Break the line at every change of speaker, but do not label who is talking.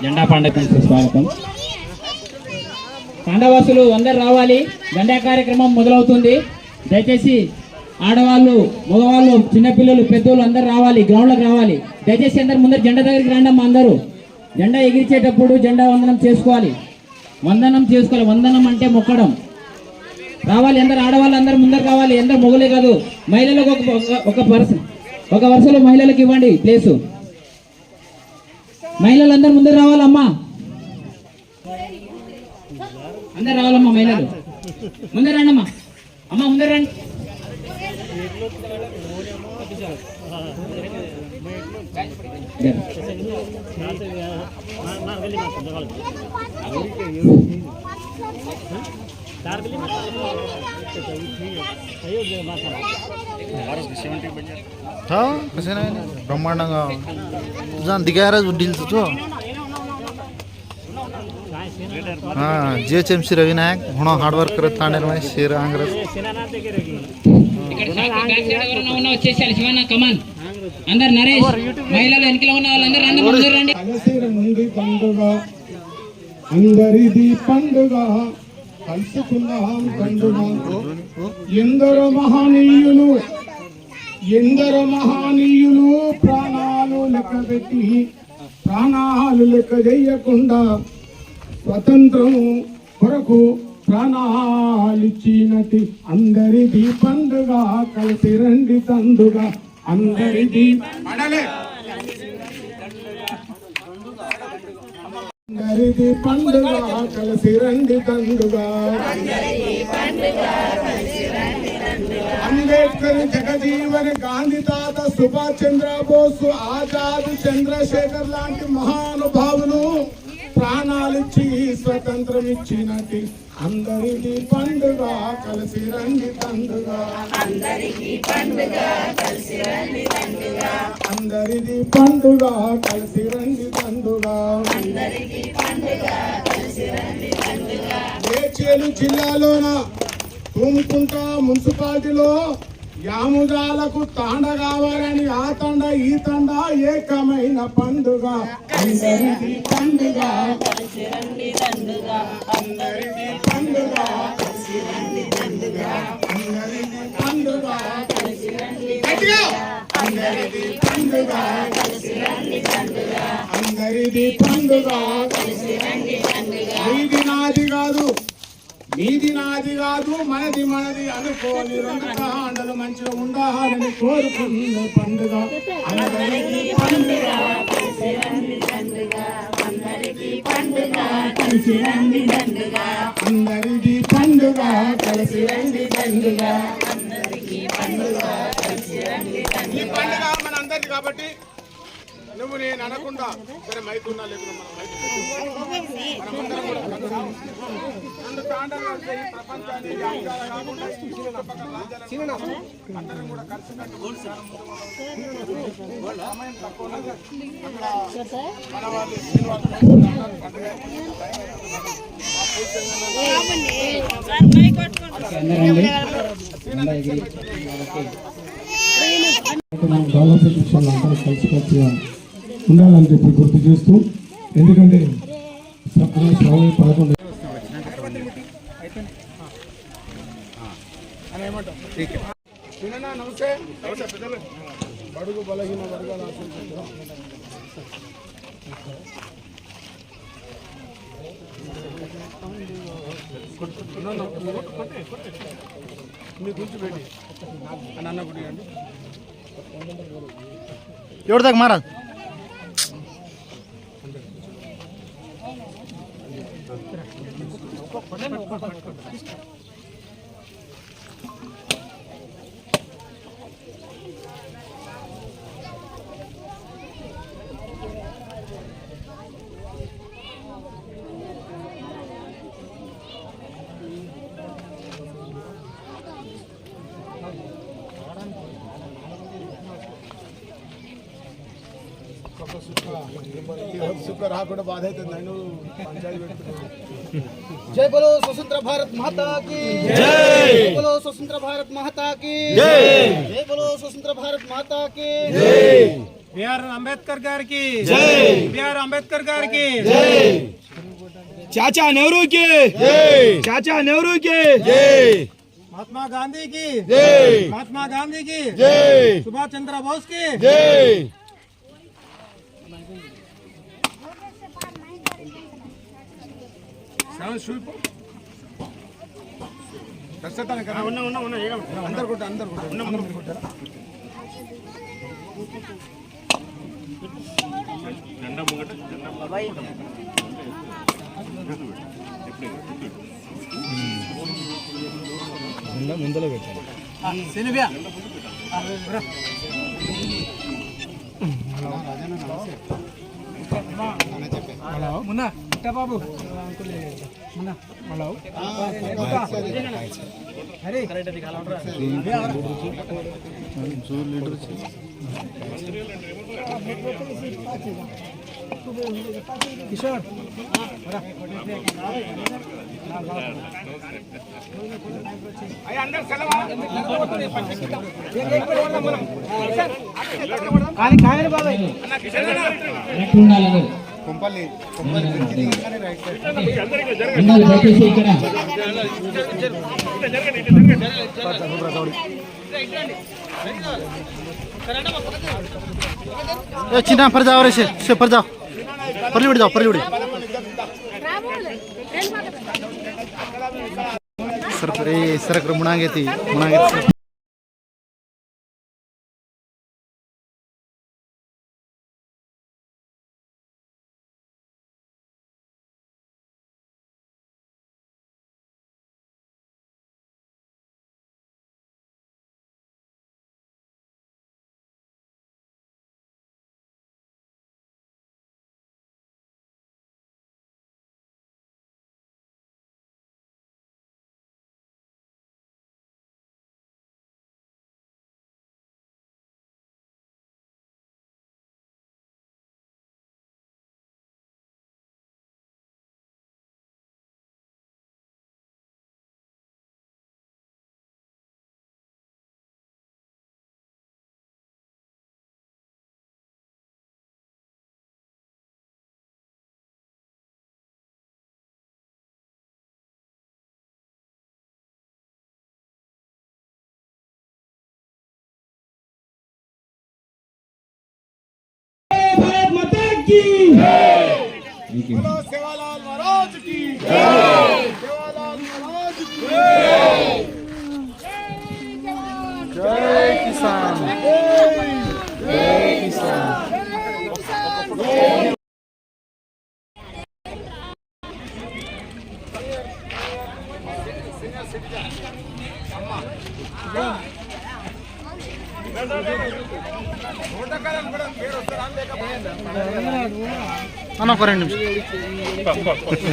జెండా పండుగకు స్వాగతం. తాండవాసులు అందరు రావాలి. జెండా కార్యక్రమం మొదలవుతుంది. దయచేసి ఆడవాళ్ళు, మగవాళ్ళు, చిన్నపిల్లలు, పెద్దోళ్ళు అందరు రావాలి, గ్రౌండ్లోకి రావాలి. దయచేసి అందరు ముందర జెండా దగ్గరికి రండి అమ్మా. అందరూ జెండా ఎగిరిచేటప్పుడు జెండా వందనం చేసుకోవాలి. వందనం అంటే మొక్కడం. రావాలి అందరు, ఆడవాళ్ళు అందరు ముందరు కావాలి. అందరు మొగలే కాదు, మహిళలకు ఒక వరుసలో మహిళలకు ఇవ్వండి ప్లేసు. మహిళలు అందరు ముందరు రావాలమ్మా. అందరు రావాలమ్మా. మహిళలు ముందరు రండి అమ్మా. అమ్మ ముందరు రండి.
कसे नाही ब्रह्मांडंगा तुझा दिगायरा डील तुझो हाँ GHMC रविनायक होना हार्ड वर्क करत तांडे में शेर आंग्रस
కమాన్ అందరు నరేష్, మహిళలు వెనకలో ఉన్న వాళ్ళందరూ రండి, ముందు రండి.
అందరిది పండుగ కలుసుకుందాం పండుగ. ఎందరో మహనీయులు ప్రాణాలు లెక్క చేయకుండా స్వతంత్రం కొరకు ప్రాణాలిచ్చినటి అందరిది పండుగ కలిసి రండి తండుగ. అందరిది పండుగ కలిసి రండి తండుగా. అంబేద్కర్, జగజీవన్, గాంధీ తాత, సుభాష్ చంద్రబోస్, ఆజాద్, చంద్రశేఖర్ లాంటి మహానుభావులు ప్రాణాలిచ్చి స్వతంత్రం ఇచ్చినట్టు అందరిది పండుగ కలిసి రండి తండుగా. అందరిది పండుగ కలిసి రండి తండుగా. మేడ్చల్ జిల్లాలోన తుమ్కుంట మున్సిపాలిటీలో యాముదాలకు తాండ కావాలని ఆ తండ ఈ తండ ఏకమైన పండుగ. అందరిది పండుగ కలిసి రండి తండుగా. అందరిది పండుగ కలిసి రండి తండుగా. అందరిది పండుగ కలిసి రండి తండుగా. అందరిది పండుగ కలిసి రండి తండుగా. అందరిది పండుగ కలిసి రండి తండుగా. మీది నాది కాదు మనది అనుకోని రెండు కాండలు మంచిగా ఉండాలని కోరుకునే పండుగ. అందరిది పండుగ కలిసి రండి తండుగా. అందరిది పండుగ కలిసి రండి తండుగా. అందరిది పండుగ కలిసి రండి తండుగా. అందరిది పండుగ కలిసి రండి తండుగా. ఈ పండుగ మన అందరిది కాబట్టి నువ్వు నేను అనకుండా సరే మైకున్నా లేకుండా రెండు తాండలు ప్రపంచాన్ని అందరం కూడా కలిసి సమయం తక్కువ మన వాళ్ళు
కలిసికొచ్చి ఉండాలని చెప్పి గుర్తు చేస్తూ, ఎందుకంటే శ్రావణ 11
నమస్తే బడుగు బలహీన వర్గాల మీ గురించి పెట్టి అన్న గుడి అండి
ఎవరి దాకా మహారాజ్
सुख राకుండా బాధ అవుతుంది నేను పంచాయతీ పెడుతున్నాను
जय बोलो स्वतंत्र भारत माता की जय बोलो स्वतंत्र भारत माता की जय बोलो स्वतंत्र भारत माता की जय
బిఆర్ అంబేద్కర్ గారికి జై బిఆర్ అంబేద్కర్ గారికి జై
चाचा नेहरू की जय चाचा नेहरू की जय
महात्मा गांधी की
जय
महात्मा गांधी की
जय
सुभाष चंद्र बोस की
जय
अंदर कोट अंदर
ముందర పెట్టాలి
मुन्ना क्या बाबू मुन्ना हेलो अरे
जो लीडर
किशोर अंदर चला కొంపల్లి
దయచేసి ఇక్కడ
चिन्ह पर जाओ रे से पर जाओ परली उड़ जाओ सर पर सरक मुणागेती
बोलो सेवालाल महाराज की जय सेवालाल महाराज की
जय किसान जय किसान అన్న ఒక 2 నిమిషాలు